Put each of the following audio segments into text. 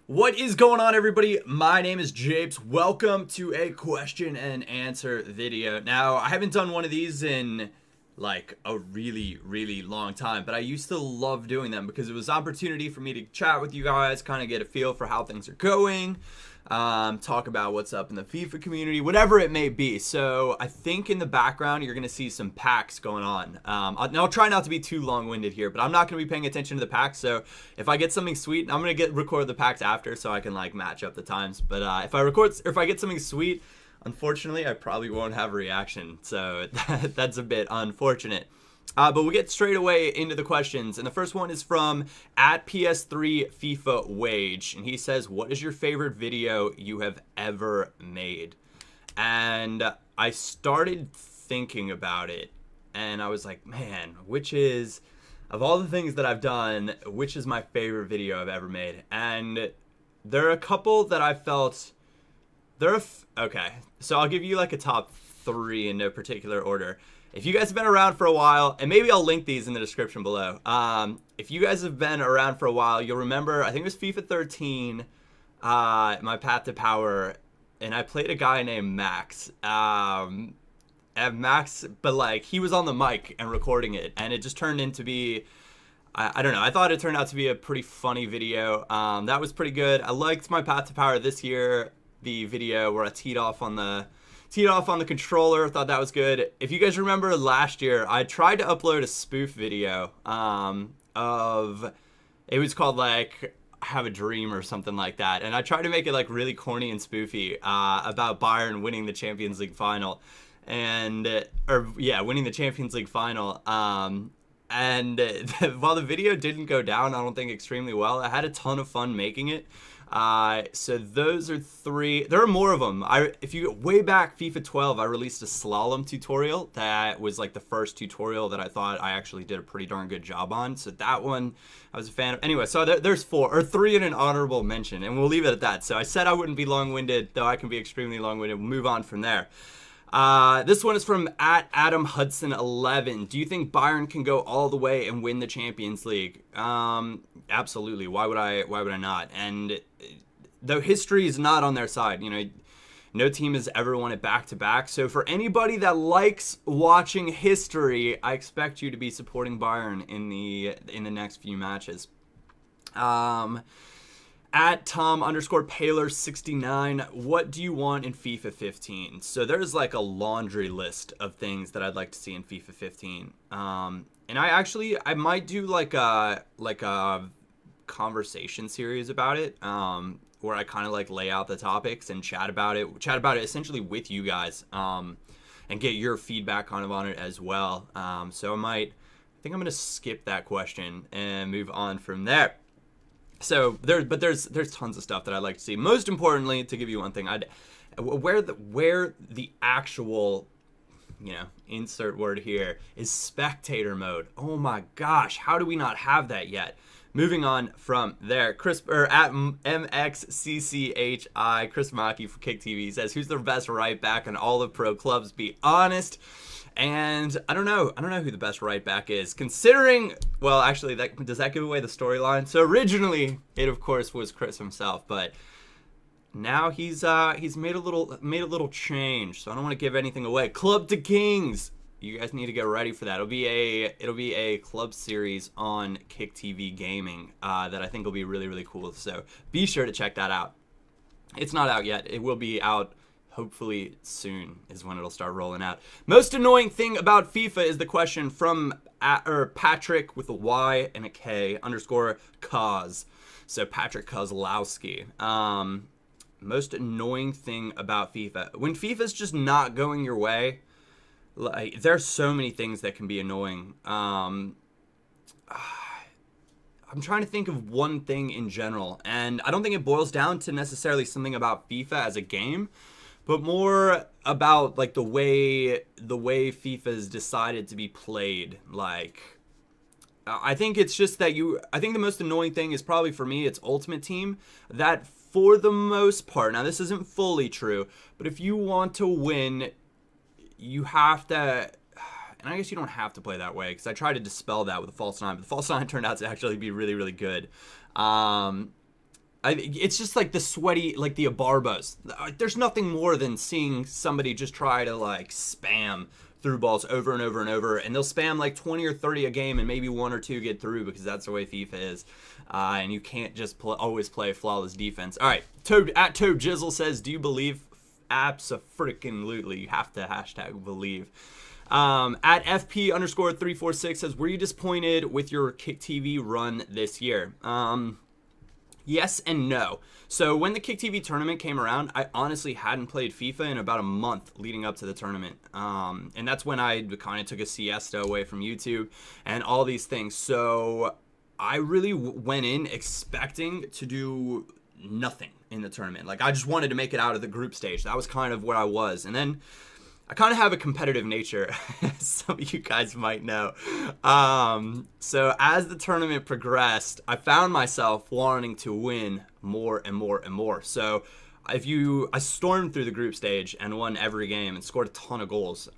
What is going on, everybody? My name is Japes. Welcome to a question and answer video. Now, I haven't done one of these in like a really long time, but I used to love doing them because it was an opportunity for me to chat with you guys, kind of get a feel for how things are going, talk about what's up in the FIFA community, whatever it may be. So I think in the background you're gonna see some packs going on. I'll try not to be too long-winded here, but I'm not gonna be paying attention to the packs. So if I get something sweet, I'm gonna record the packs after so I can like match up the times. But if I get something sweet, unfortunately, I probably won't have a reaction, so that's a bit unfortunate. But we'll get straight away into the questions, and the first one is from @PS3 FIFA Wage, and he says, "What is your favorite video you have ever made?" And I started thinking about it, and I was like, man, of all the things that I've done, which is my favorite video I've ever made? And there are a couple that I felt... Okay, so I'll give you like a top 3 in no particular order. If you guys have been around for a while, and maybe I'll link these in the description below. If you guys have been around for a while, you'll remember, I think it was FIFA 13, my Path to Power, and I played a guy named Max. And Max, but like, he was on the mic and recording it, and it just turned into be... I don't know, I thought it turned out to be a pretty funny video. That was pretty good. I liked my Path to Power this year. The video where I teed off on the controller, thought that was good. If you guys remember last year, I tried to upload a spoof video it was called like Have a Dream or something like that, and I tried to make it like really corny and spoofy about Bayern winning the Champions League final, winning the Champions League final. And while the video didn't go down, I don't think extremely well, I had a ton of fun making it. So those are 3. There are more of them. If you go way back, FIFA 12, I released a slalom tutorial. That was like the first tutorial that I thought I actually did a pretty darn good job on. So that one I was a fan of. Anyway, so there's 3 in an honorable mention, and we'll leave it at that. So I said I wouldn't be long-winded, though I can be extremely long-winded. We'll move on from there. This one is from @AdamHudson11. Do you think Bayern can go all the way and win the Champions League? Absolutely. Why would I not? And though history is not on their side, you know, no team has ever won it back-to-back. So for anybody that likes watching history, I expect you to be supporting Bayern in the next few matches. @Tom_Paler69, what do you want in FIFA 15? So there's like a laundry list of things that I'd like to see in FIFA 15. And I might do like a conversation series about it, where I kind of like lay out the topics and chat about it essentially with you guys, and get your feedback kind of on it as well. So I think I'm gonna skip that question and move on from there. So there's tons of stuff that I'd like to see. Most importantly, to give you one thing, where the actual, you know, insert word here, is spectator mode. Oh my gosh, how do we not have that yet? Moving on from there, @MXCCHI, Chris Maki for Kick TV says, who's the best right back in all the pro clubs? Be honest. And I don't know who the best right back is, considering, well, actually, does that give away the storyline? So originally, it of course was Chris himself, but now he's made a little change. So I don't want to give anything away. Club to Kings, you guys need to get ready for that. It'll be a club series on Kick TV Gaming that I think will be really cool. So be sure to check that out. It's not out yet. It will be out. Hopefully soon is when it'll start rolling out. Most annoying thing about FIFA is the question from Patrick with a Y and a K _Cause. So Patrick Kozlowski. Most annoying thing about FIFA. When FIFA's just not going your way, like, there's so many things that can be annoying. I'm trying to think of one thing in general, and I don't think it boils down to necessarily something about FIFA as a game, but more about like the way FIFA's decided to be played. Like, I think it's just that I think the most annoying thing is probably for me, it's Ultimate Team. That for the most part, now this isn't fully true, but if you want to win, you have to, and I guess you don't have to play that way, because I tried to dispel that with the false 9, but the false 9 turned out to actually be really good. It's just like the sweaty, like the Abarbos. There's nothing more than seeing somebody just try to like spam through balls over and over and over, and they'll spam like 20 or 30 a game, and maybe 1 or 2 get through because that's the way FIFA is, and you can't just always play flawless defense. All right, at Toad Jizzle says, "Do you believe?" Abso-freaking-lutely. You have to hashtag believe. At FP_346 says, "Were you disappointed with your Kick TV run this year?" Yes and no. So when the Kick TV tournament came around, I honestly hadn't played FIFA in about a month leading up to the tournament. And that's when I kind of took a siesta away from YouTube and all these things. So I really went in expecting to do nothing in the tournament. Like, I just wanted to make it out of the group stage. That was kind of where I was. And then I kind of have a competitive nature, as some of you guys might know. So as the tournament progressed, I found myself wanting to win more and more and more. So I stormed through the group stage and won every game and scored a ton of goals,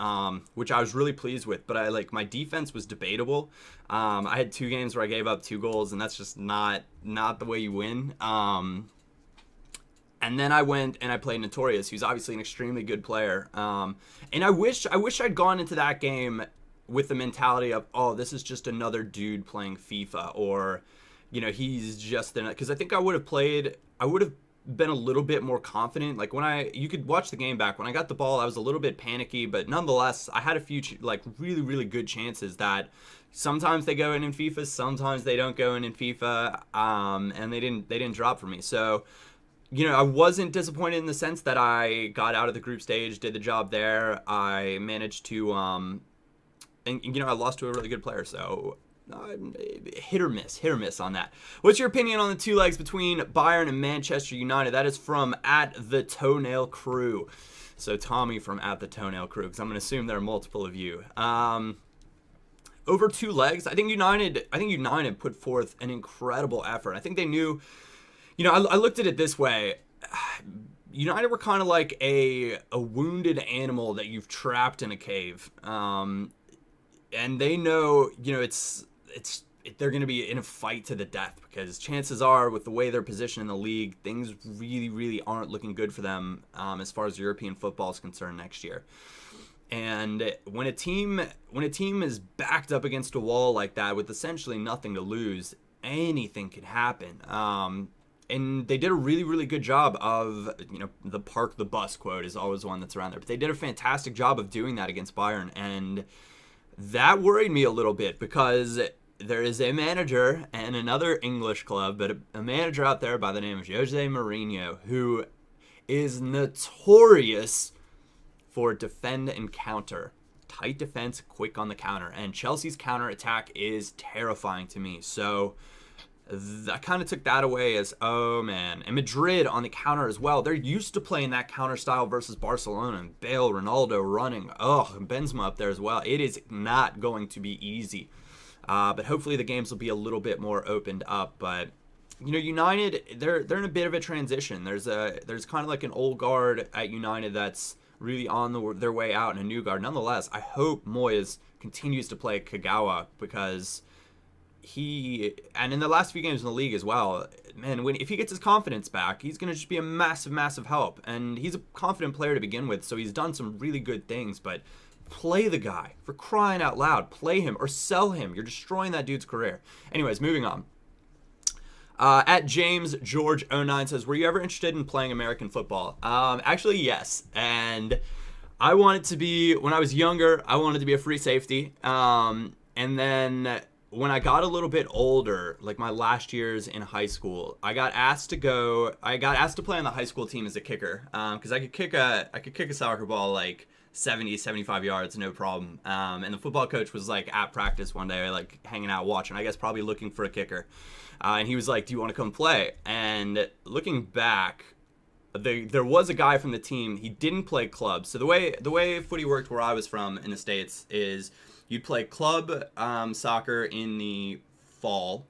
which I was really pleased with. But my defense was debatable. I had 2 games where I gave up 2 goals, and that's just not the way you win. And then I went and I played Notorious, who's obviously an extremely good player. And I wish I'd gone into that game with the mentality of, oh, this is just another dude playing FIFA, or, you know, he's just because I think I would have been a little bit more confident. Like, you could watch the game back. When I got the ball, I was a little bit panicky, but nonetheless, I had a few like really, really good chances that sometimes they go in FIFA, sometimes they don't go in FIFA, and they didn't drop for me. So, you know, I wasn't disappointed in the sense that I got out of the group stage, did the job there. I managed to, and, you know, I lost to a really good player. So, hit or miss on that. What's your opinion on the 2 legs between Bayern and Manchester United? That is from at the Toenail Crew. So, Tommy from at the Toenail Crew, because I'm going to assume there are multiple of you. Over 2 legs, I think United put forth an incredible effort. I think they knew. You know, I looked at it this way. United were kind of like a wounded animal that you've trapped in a cave. And they know, you know, they're going to be in a fight to the death, because chances are, with the way they're positioned in the league, things really, really aren't looking good for them as far as European football is concerned next year. And when a team is backed up against a wall like that with essentially nothing to lose, anything can happen. And they did a really, really good job of, you know, the park the bus quote is always one that's around there. But they did a fantastic job of doing that against Bayern. And that worried me a little bit, because there is a manager and another English club, but a manager out there by the name of Jose Mourinho, who is notorious for defend and counter. Tight defense, quick on the counter. And Chelsea's counter attack is terrifying to me. So I kind of took that away as, oh man. And Madrid on the counter as well. They're used to playing that counter style versus Barcelona, and Bale, Ronaldo running. Oh, and Benzema up there as well. It is not going to be easy. But hopefully the games will be a little bit more opened up. But, you know, United, they're in a bit of a transition. There's kind of like an old guard at United that's really on their way out, and a new guard. Nonetheless, I hope Moyes continues to play Kagawa, because and in the last few games in the league as well, man, if he gets his confidence back, he's going to just be a massive, massive help. And he's a confident player to begin with, so he's done some really good things. But play the guy, for crying out loud. Play him or sell him. You're destroying that dude's career. Anyways, moving on. At James George 09 says, "Were you ever interested in playing American football?" Actually, yes. And I wanted to be, when I was younger, I wanted to be a free safety. And then when I got a little bit older, like my last years in high school, I got asked to play on the high school team as a kicker, because I could kick a soccer ball like 70, 75 yards, no problem. And the football coach was like at practice one day, like hanging out watching, I guess probably looking for a kicker. And he was like, "Do you want to come play?" And looking back, there was a guy from the team. He didn't play club. So the way footy worked where I was from in the States is you'd play club soccer in the fall,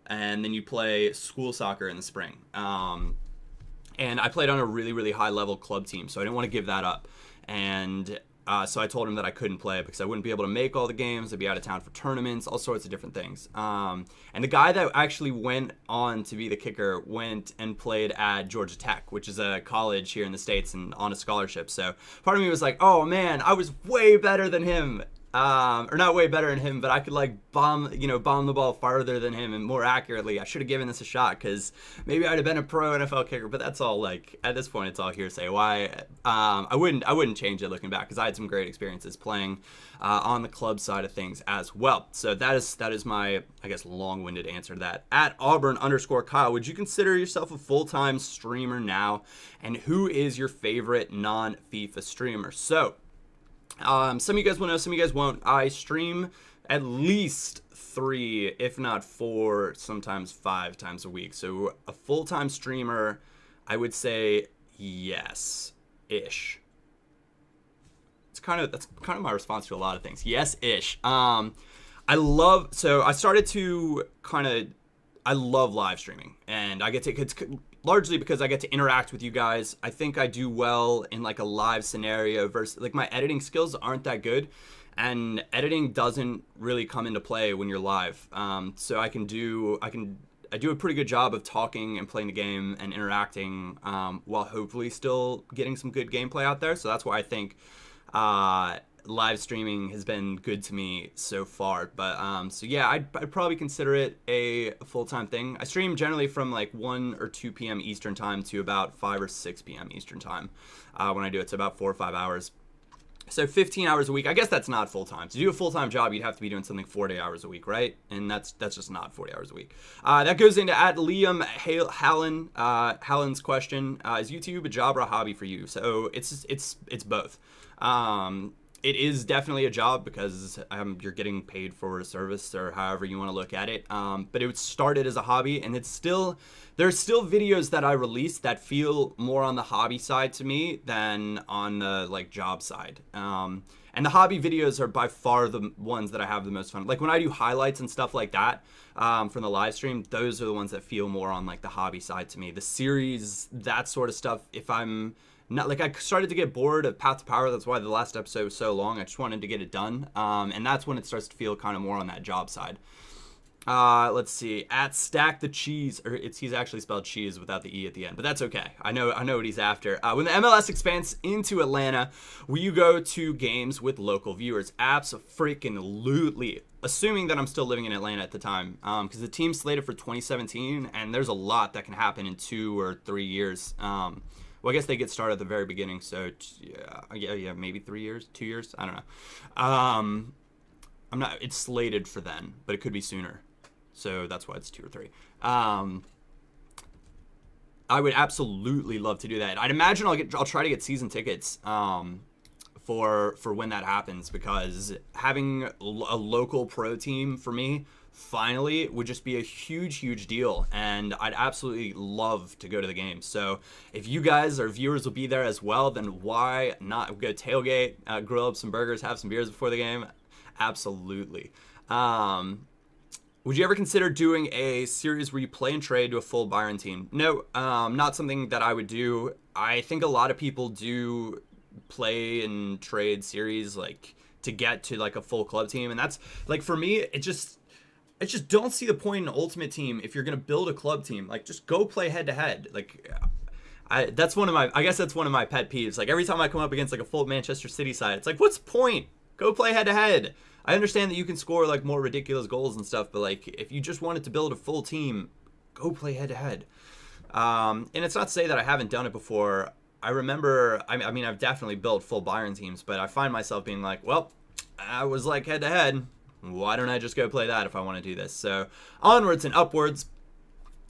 and then you play school soccer in the spring. And I played on a really, really high level club team, so I didn't want to give that up. And So I told him that I couldn't play because I wouldn't be able to make all the games. I'd be out of town for tournaments, all sorts of different things. And the guy that actually went on to be the kicker went and played at Georgia Tech, which is a college here in the States, and on a scholarship. So part of me was like, oh man, I was way better than him. Or not way better than him, but I could like bomb the ball farther than him and more accurately. I should have given this a shot because maybe I'd have been a pro NFL kicker. But that's all, like, at this point, it's all hearsay. Why? I wouldn't change it looking back because I had some great experiences playing on the club side of things as well. So that is my, I guess, long-winded answer to that. At Auburn_Kyle, would you consider yourself a full-time streamer now? And who is your favorite non-FIFA streamer? So some of you guys will know, some of you guys won't. I stream at least 3, if not 4, sometimes 5 times a week. So a full-time streamer, I would say yes-ish. That's kind of my response to a lot of things. Yes-ish. I love live streaming, and I get to, it's largely because I get to interact with you guys. I think I do well in like a live scenario versus, like, my editing skills aren't that good, and editing doesn't really come into play when you're live. So I do a pretty good job of talking and playing the game and interacting while hopefully still getting some good gameplay out there. So that's why I think live streaming has been good to me so far. But so yeah, I'd probably consider it a full-time thing. I stream generally from like 1 or 2 p.m. Eastern time to about 5 or 6 p.m. Eastern time when I do it. It's about 4 or 5 hours. So 15 hours a week. I guess that's not full-time. To do a full-time job, you'd have to be doing something 40 hours a week, right? And that's just not 40 hours a week. That goes into at Liam Hallen's question. Is YouTube a job or a hobby for you? So it's both. It is definitely a job because you're getting paid for a service, or however you want to look at it. But it started as a hobby, and there's still videos that I release that feel more on the hobby side to me than on the like job side. And the hobby videos are by far the ones that I have the most fun. Like when I do highlights and stuff like that from the live stream, those are the ones that feel more on like the hobby side to me. The series, that sort of stuff, if I'm not, like, I started to get bored of Path to Power. That's why the last episode was so long. I just wanted to get it done. And that's when it starts to feel kind of more on that job side. Let's see. At Stack the Cheese, or he's actually spelled cheese without the E at the end, but that's okay. I know what he's after. When the MLS expands into Atlanta, will you go to games with local viewers? Abso-freaking-lutely. Assuming that I'm still living in Atlanta at the time, because the team's slated for 2017, and there's a lot that can happen in 2 or 3 years. Well, I guess they get started at the very beginning, so yeah, maybe 3 years, 2 years, I don't know. I'm not. It's slated for then, but it could be sooner, so that's why it's 2 or 3. I would absolutely love to do that. I'd imagine I'll try to get season tickets for when that happens, because having a local pro team for me finally would just be a huge deal, and I'd absolutely love to go to the game. So if you guys or viewers will be there as well, then why not go tailgate, grill up some burgers, have some beers before the game? Absolutely. Would you ever consider doing a series where you play and trade to a full Byron team? No, not something that I would do. I think a lot of people do play and trade series like to get to like a full club team, and that's like, for me, I just don't see the point in Ultimate Team if you're gonna build a club team. Like, just go play head to head. Like, I guess that's one of my pet peeves. Like, every time I come up against like a full Manchester City side, it's like, what's the point? Go play head to head. I understand that you can score like more ridiculous goals and stuff, but like, if you just wanted to build a full team, go play head to head. And it's not to say that I haven't done it before. I remember, I mean, I've definitely built full Bayern teams, but I find myself being like, well, I was like head to head. Why don't I just go play that if I want to do this? So onwards and upwards.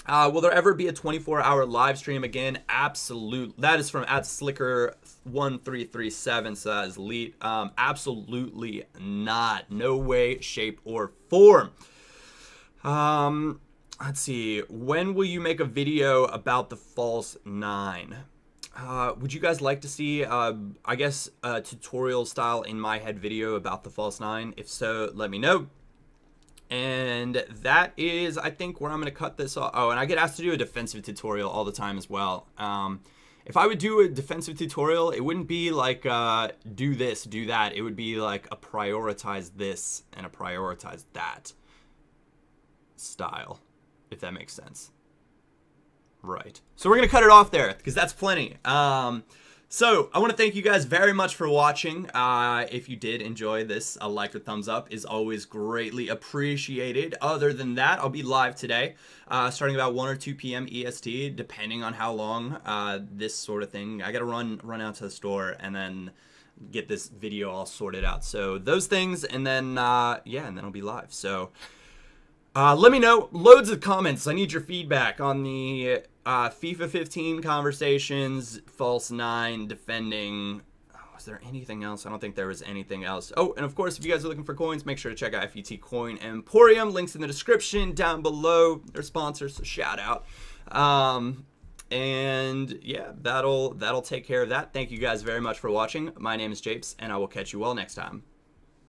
Will there ever be a 24-hour live stream again? Absolutely. That is from @Slicker1337, so that is elite. Absolutely not. No way, shape, or form. Let's see. When will you make a video about the False 9? Would you guys like to see, I guess, a tutorial style in my head video about the False 9? If so, let me know. And that is, I think, where I'm going to cut this off. Oh, and I get asked to do a defensive tutorial all the time as well. if I would do a defensive tutorial, it wouldn't be like do this, do that. It would be like a prioritize this and a prioritize that style, if that makes sense. Right. So we're going to cut it off there because that's plenty. So I want to thank you guys very much for watching. If you did enjoy this, a like or thumbs up is always greatly appreciated. Other than that, I'll be live today, starting about 1 or 2 p.m. EST, depending on how long this sort of thing. I got to run out to the store and then get this video all sorted out. So those things, and then yeah, and then I'll be live. So let me know. Loads of comments. I need your feedback on the FIFA 15 conversations, false 9, defending. Oh, was there anything else? I don't think there was anything else. Oh, and of course, if you guys are looking for coins, make sure to check out FET Coin Emporium. Links in the description down below. They're sponsors, so shout out. And yeah, that'll take care of that. Thank you guys very much for watching. My name is Japes, and I will catch you all next time.